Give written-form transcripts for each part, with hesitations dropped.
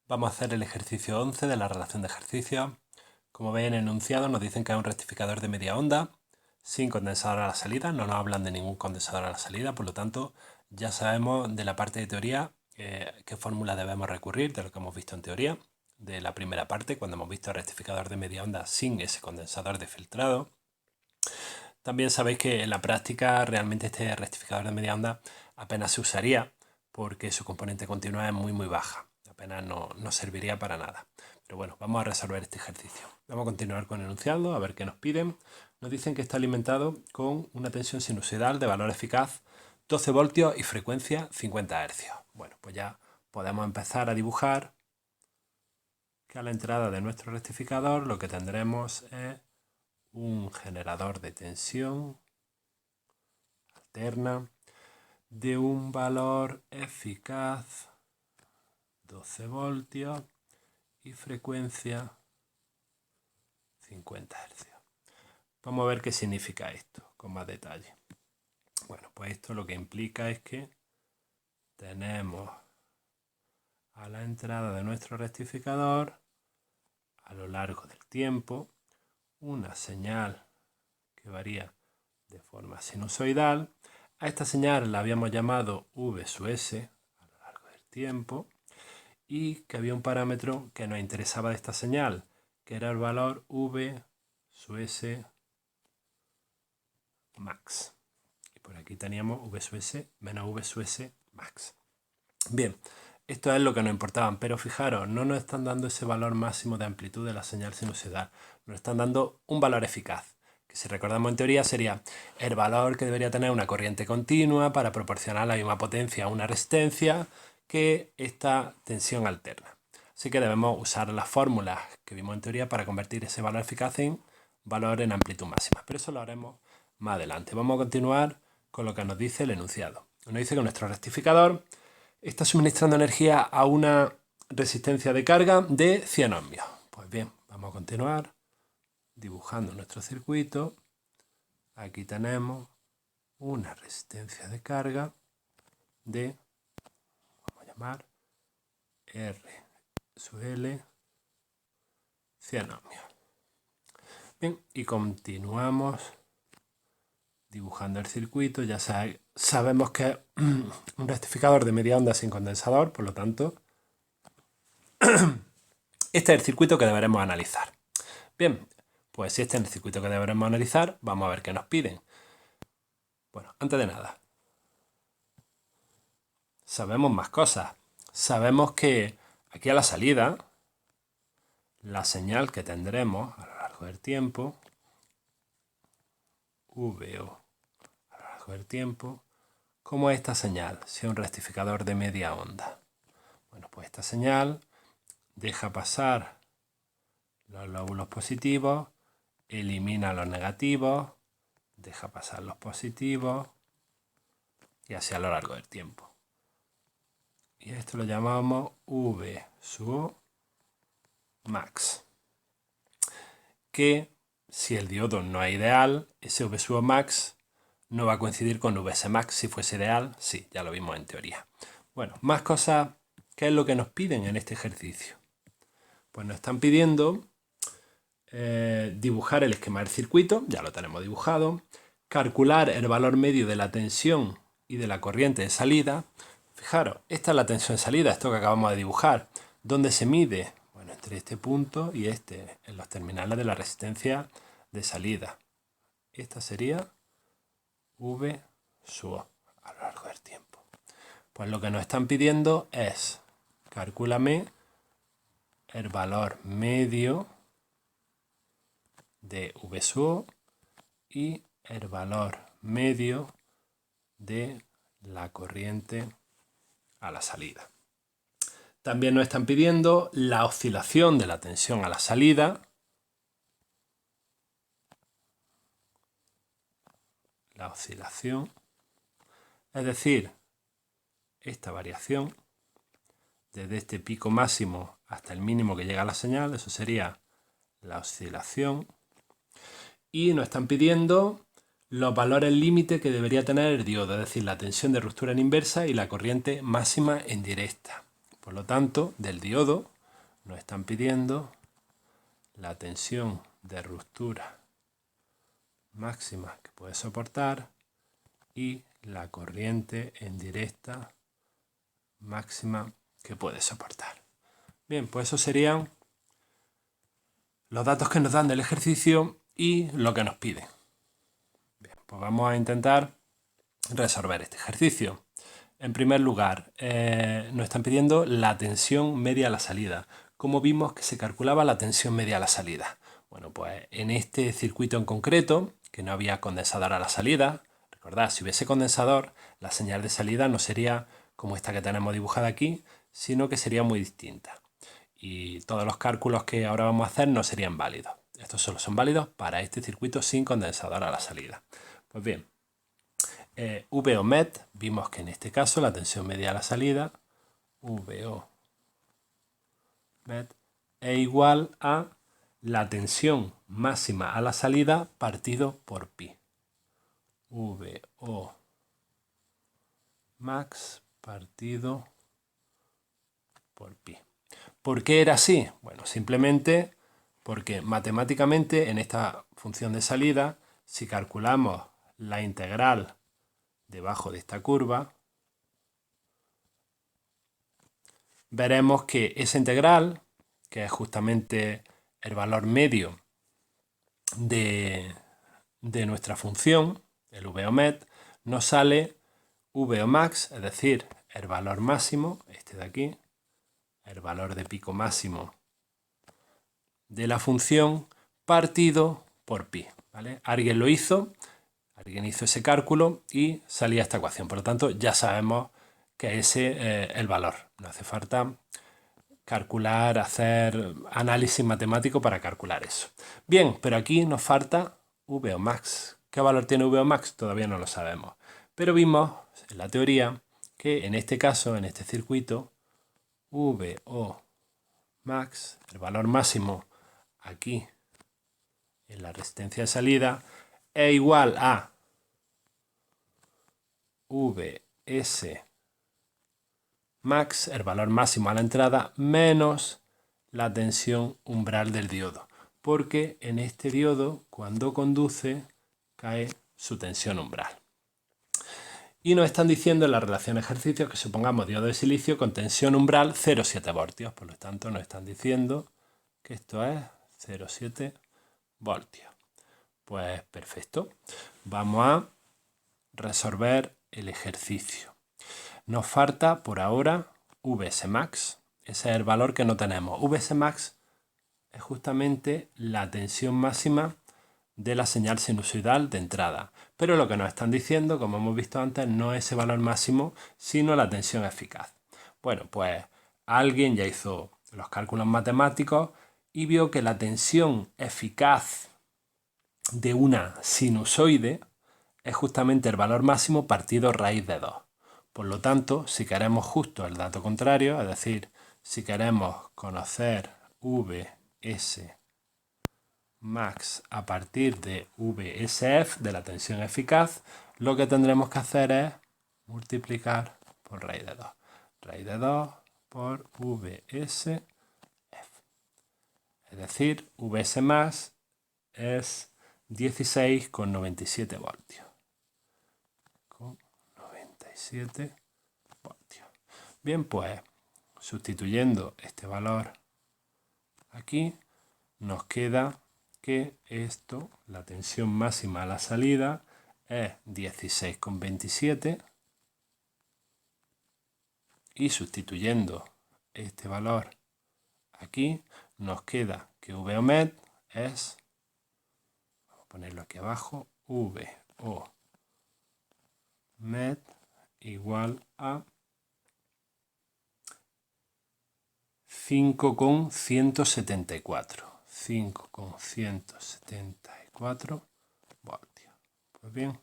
Vamos a hacer el ejercicio 11 de la relación de ejercicios. Como veis en el enunciado nos dicen que es un rectificador de media onda sin condensador a la salida, no nos hablan de ningún condensador a la salida, por lo tanto ya sabemos de la parte de teoría qué fórmula debemos recurrir, de lo que hemos visto en teoría, de la primera parte, cuando hemos visto el rectificador de media onda sin ese condensador de filtrado. También sabéis que en la práctica realmente este rectificador de media onda apenas se usaría porque su componente continua es muy baja. Apenas no serviría para nada. Pero bueno, vamos a resolver este ejercicio. Vamos a continuar con el enunciado, a ver qué nos piden. Nos dicen que está alimentado con una tensión sinusoidal de valor eficaz 12 voltios y frecuencia 50 Hz. Bueno, pues ya podemos empezar a dibujar que a la entrada de nuestro rectificador lo que tendremos es un generador de tensión alterna de un valor eficaz 12 voltios y frecuencia 50 Hz. Vamos a ver qué significa esto con más detalle. Bueno, pues esto lo que implica es que tenemos a la entrada de nuestro rectificador a lo largo del tiempo una señal que varía de forma sinusoidal. A esta señal la habíamos llamado V sub S a lo largo del tiempo y que había un parámetro que nos interesaba de esta señal, que era el valor V sub S max. Y por aquí teníamos V sub S menos V sub S max. Bien, esto es lo que nos importaba, pero fijaros, no nos están dando ese valor máximo de amplitud de la señal sinusoidal, nos están dando un valor eficaz, que si recordamos en teoría sería el valor que debería tener una corriente continua para proporcionar la misma potencia a una resistencia que esta tensión alterna. Así que debemos usar las fórmulas que vimos en teoría para convertir ese valor eficaz en valor en amplitud máxima, pero eso lo haremos más adelante. Vamos a continuar con lo que nos dice el enunciado. Nos dice que nuestro rectificador está suministrando energía a una resistencia de carga de 100 ohmios. Pues bien, vamos a continuar dibujando nuestro circuito. Aquí tenemos una resistencia de carga de, vamos a llamar R sub L 100 ohmios. Bien, y continuamos dibujando el circuito. Ya sabemos que es un rectificador de media onda sin condensador, por lo tanto, este es el circuito que deberemos analizar. Bien, pues si este es el circuito que deberemos analizar, vamos a ver qué nos piden. Bueno, antes de nada, sabemos más cosas. Sabemos que aquí a la salida, la señal que tendremos a lo largo del tiempo, VO a lo largo del tiempo, ¿cómo es esta señal? Si es un rectificador de media onda. Bueno, pues esta señal deja pasar los lóbulos positivos, elimina los negativos, deja pasar los positivos y así a lo largo del tiempo. Y esto lo llamamos V sub max. Que si el diodo no es ideal, ese V sub max no va a coincidir con VS max. Si fuese ideal, sí, ya lo vimos en teoría. Bueno, más cosas. ¿Qué es lo que nos piden en este ejercicio? Pues nos están pidiendo dibujar el esquema del circuito, ya lo tenemos dibujado, calcular el valor medio de la tensión y de la corriente de salida. Fijaros, esta es la tensión de salida, esto que acabamos de dibujar. ¿Dónde se mide? Bueno, entre este punto y este, en los terminales de la resistencia de salida. Esta sería V sub O a lo largo del tiempo. Pues lo que nos están pidiendo es, calcúlame el valor medio de V sub O y el valor medio de la corriente a la salida. También nos están pidiendo la oscilación de la tensión a la salida, la oscilación, es decir, esta variación desde este pico máximo hasta el mínimo que llega a la señal, eso sería la oscilación. Y nos están pidiendo los valores límite que debería tener el diodo, es decir, la tensión de ruptura en inversa y la corriente máxima en directa. Por lo tanto, del diodo nos están pidiendo la tensión de ruptura máxima que puede soportar y la corriente en directa máxima que puede soportar. Bien, pues esos serían los datos que nos dan del ejercicio y lo que nos piden. Bien, pues vamos a intentar resolver este ejercicio. En primer lugar, nos están pidiendo la tensión media a la salida. ¿Cómo vimos que se calculaba la tensión media a la salida? Bueno, pues en este circuito en concreto, que no había condensador a la salida, recordad, si hubiese condensador, la señal de salida no sería como esta que tenemos dibujada aquí, sino que sería muy distinta. Y todos los cálculos que ahora vamos a hacer no serían válidos. Estos solo son válidos para este circuito sin condensador a la salida. Pues bien, VO MET, vimos que en este caso la tensión media a la salida, VO MET, es igual a la tensión máxima a la salida partido por pi. VO max partido por pi. ¿Por qué era así? Bueno, simplemente porque matemáticamente en esta función de salida, si calculamos la integral debajo de esta curva, veremos que esa integral, que es justamente el valor medio de nuestra función, el VOMET, nos sale VOMAX, es decir, el valor máximo, este de aquí, el valor de pico máximo de la función partido por pi. ¿Vale? Alguien hizo ese cálculo y salía esta ecuación. Por lo tanto, ya sabemos que ese es el valor. No hace falta calcular, hacer análisis matemático para calcular eso. Bien, pero aquí nos falta VOMAX. ¿Qué valor tiene VOMAX? Todavía no lo sabemos. Pero vimos en la teoría que en este caso, en este circuito, VOMAX, el valor máximo aquí en la resistencia de salida, es igual a VS max, el valor máximo a la entrada, menos la tensión umbral del diodo. Porque en este diodo, cuando conduce, cae su tensión umbral. Y nos están diciendo en la relación ejercicio que supongamos diodo de silicio con tensión umbral 0,7 voltios. Por lo tanto, nos están diciendo que esto es 0,7 voltios. Pues perfecto. Vamos a resolver el ejercicio. Nos falta por ahora VS max. Ese es el valor que no tenemos. VS max es justamente la tensión máxima de la señal sinusoidal de entrada. Pero lo que nos están diciendo, como hemos visto antes, no es ese valor máximo, sino la tensión eficaz. Bueno, pues alguien ya hizo los cálculos matemáticos y vio que la tensión eficaz de una sinusoide es justamente el valor máximo partido raíz de 2. Por lo tanto, si queremos justo el dato contrario, es decir, si queremos conocer VS max a partir de VSF, de la tensión eficaz, lo que tendremos que hacer es multiplicar por raíz de 2. Raíz de 2 por VSF. Es decir, VS max es 16,97 voltios. 97 voltios. Bien, pues sustituyendo este valor aquí, nos queda que esto, la tensión máxima a la salida, es 16,27 y sustituyendo este valor aquí, nos queda que VOMET es, vamos a ponerlo aquí abajo, VOMET igual a 5,174. 5,174 voltios. Pues bien,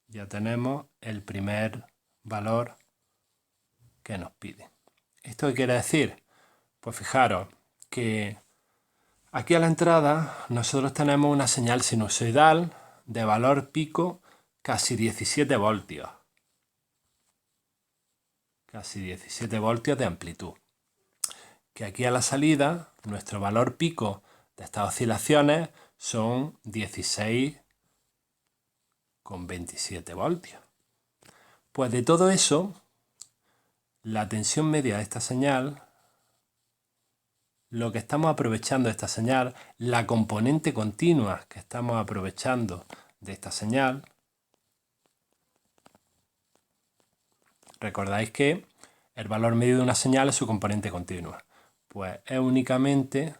ya tenemos el primer valor que nos pide. ¿Esto qué quiere decir? Pues fijaros que aquí a la entrada nosotros tenemos una señal sinusoidal de valor pico casi 17 voltios. Casi 17 voltios de amplitud. que aquí a la salida nuestro valor pico de estas oscilaciones son 16,27 voltios. Pues de todo eso, la tensión media de esta señal, lo que estamos aprovechando de esta señal, la componente continua que estamos aprovechando de esta señal, recordáis que el valor medio de una señal es su componente continua, pues es únicamente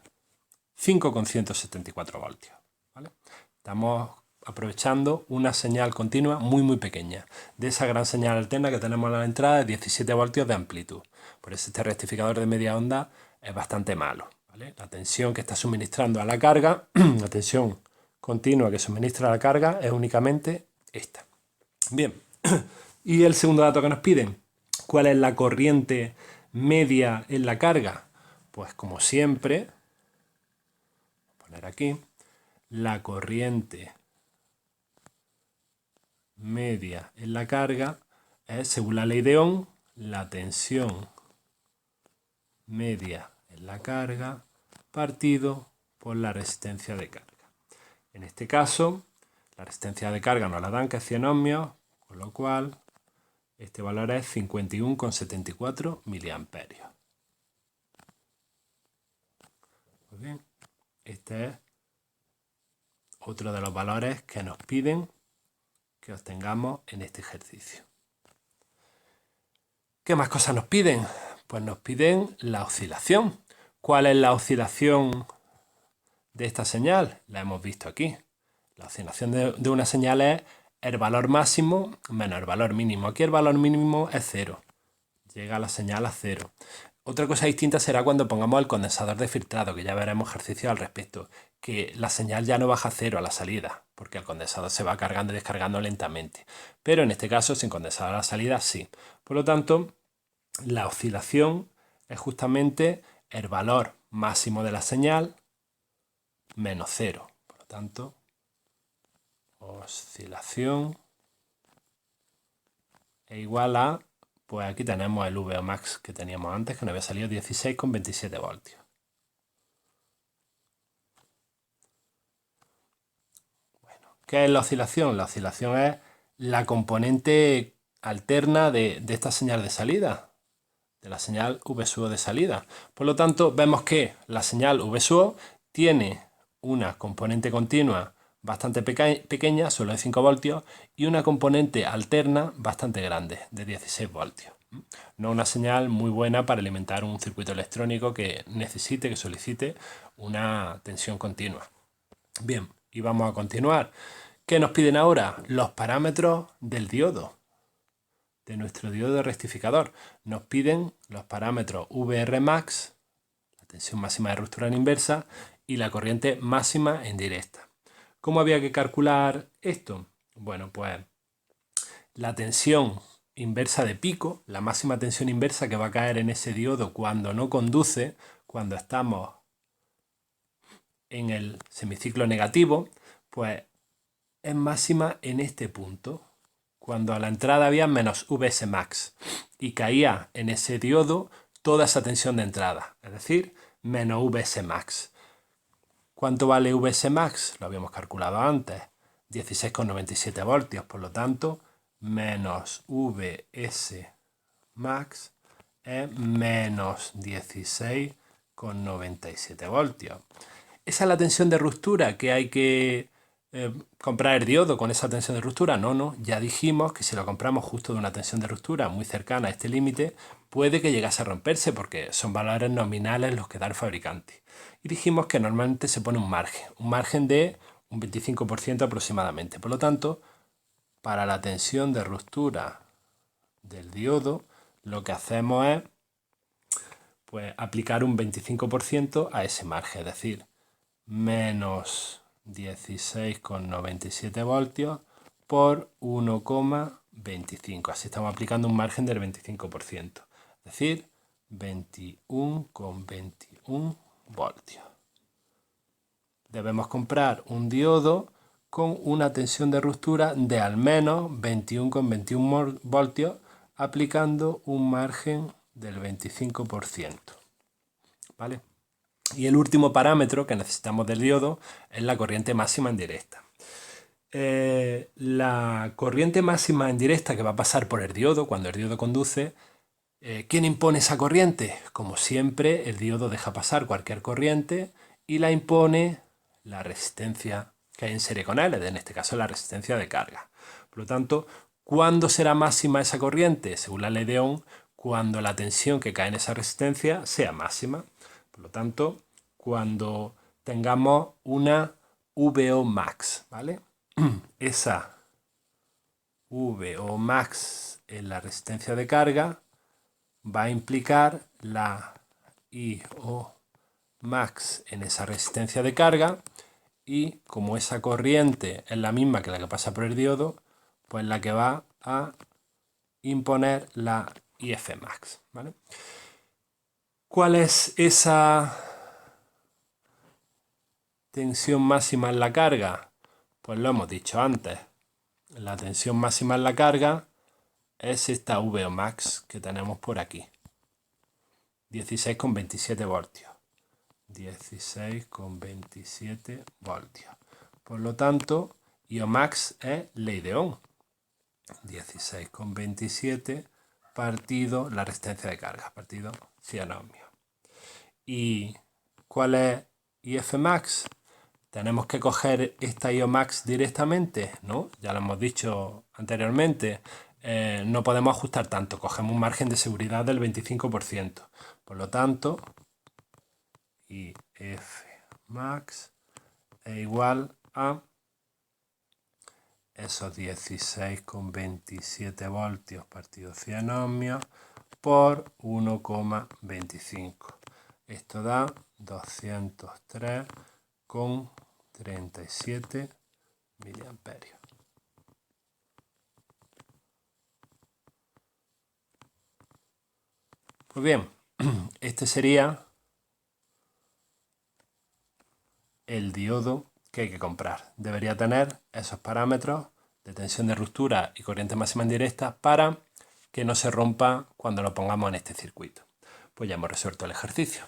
5,174 voltios. ¿Vale? Estamos aprovechando una señal continua muy pequeña, de esa gran señal alterna que tenemos a la entrada de 17 voltios de amplitud. Por eso este rectificador de media onda es bastante malo. ¿Vale? La tensión que está suministrando a la carga, la tensión continua que suministra a la carga es únicamente esta. Bien, y el segundo dato que nos piden, ¿cuál es la corriente media en la carga? Pues como siempre, voy a poner aquí, la corriente media en la carga es, según la ley de Ohm, la tensión media en la carga partido por la resistencia de carga. En este caso, la resistencia de carga nos la dan, que es 100 ohmios, con lo cual este valor es 51,74 miliamperios. Muy bien, este es otro de los valores que nos piden que obtengamos en este ejercicio. ¿Qué más cosas nos piden? Pues nos piden la oscilación. ¿Cuál es la oscilación de esta señal? La hemos visto aquí. La oscilación de una señal es el valor máximo menos el valor mínimo. Aquí el valor mínimo es 0. Llega la señal a 0. Otra cosa distinta será cuando pongamos el condensador de filtrado, que ya veremos ejercicios al respecto, que la señal ya no baja a 0 a la salida, porque el condensador se va cargando y descargando lentamente. Pero en este caso, sin condensador a la salida, sí. Por lo tanto, la oscilación es justamente el valor máximo de la señal menos 0. Por lo tanto, oscilación es igual a, pues aquí tenemos el VO max que teníamos antes, que nos había salido 16,27 voltios. Bueno, ¿qué es la oscilación? La oscilación es la componente alterna de esta señal de salida, de la señal VSO de salida. Por lo tanto, vemos que la señal VSO tiene una componente continua bastante pequeña, solo de 5 voltios, y una componente alterna bastante grande, de 16 voltios. No una señal muy buena para alimentar un circuito electrónico que necesite, que solicite una tensión continua. Bien, y vamos a continuar. ¿Qué nos piden ahora? Los parámetros del diodo, de nuestro diodo rectificador. Nos piden los parámetros VR max, la tensión máxima de ruptura en inversa, y la corriente máxima en directa. ¿Cómo había que calcular esto? Bueno, pues la tensión inversa de pico, la máxima tensión inversa que va a caer en ese diodo cuando no conduce, cuando estamos en el semiciclo negativo, pues es máxima en este punto, cuando a la entrada había menos Vs max y caía en ese diodo toda esa tensión de entrada, es decir, menos Vs max. ¿Cuánto vale Vs max? Lo habíamos calculado antes, 16,97 voltios, por lo tanto, menos Vs max es menos 16,97 voltios. ¿Esa es la tensión de ruptura que hay que comprar el diodo con esa tensión de ruptura? No, ya dijimos que si lo compramos justo de una tensión de ruptura muy cercana a este límite, puede que llegase a romperse porque son valores nominales los que da el fabricante. Y dijimos que normalmente se pone un margen de un 25% aproximadamente. Por lo tanto, para la tensión de ruptura del diodo, lo que hacemos es pues, aplicar un 25% a ese margen, es decir, menos 16,97 voltios por 1,25. Así estamos aplicando un margen del 25%, es decir, 21,21 voltios. Debemos comprar un diodo con una tensión de ruptura de al menos 21,21 voltios, aplicando un margen del 25%. ¿vale? Y el último parámetro que necesitamos del diodo es la corriente máxima en directa. La corriente máxima en directa que va a pasar por el diodo cuando el diodo conduce, ¿quién impone esa corriente? Como siempre, el diodo deja pasar cualquier corriente y la impone la resistencia que hay en serie con él, en este caso la resistencia de carga. Por lo tanto, ¿cuándo será máxima esa corriente? Según la ley de Ohm, cuando la tensión que cae en esa resistencia sea máxima. Por lo tanto, cuando tengamos una VO max, ¿vale? Esa VO max en la resistencia de carga va a implicar la IO max en esa resistencia de carga, y como esa corriente es la misma que la que pasa por el diodo, pues la que va a imponer la IF max, ¿vale? ¿Cuál es esa tensión máxima en la carga? Pues lo hemos dicho antes. La tensión máxima en la carga es esta VO max que tenemos por aquí. 16,27 voltios. 16,27 voltios. Por lo tanto, IO max es ley de Ohm. 16,27 partido la resistencia de carga, partido 100 ohmios. ¿Y cuál es IF max? ¿Tenemos que coger esta IO max directamente? No, ya lo hemos dicho anteriormente. No podemos ajustar tanto, cogemos un margen de seguridad del 25%. Por lo tanto, IF max es igual a esos 16,27 voltios partido 100 ohmios por 1,25. Esto da 203,37 miliamperios. Pues bien, este sería el diodo que hay que comprar. Debería tener esos parámetros de tensión de ruptura y corriente máxima en directa para que no se rompa cuando lo pongamos en este circuito. Pues ya hemos resuelto el ejercicio.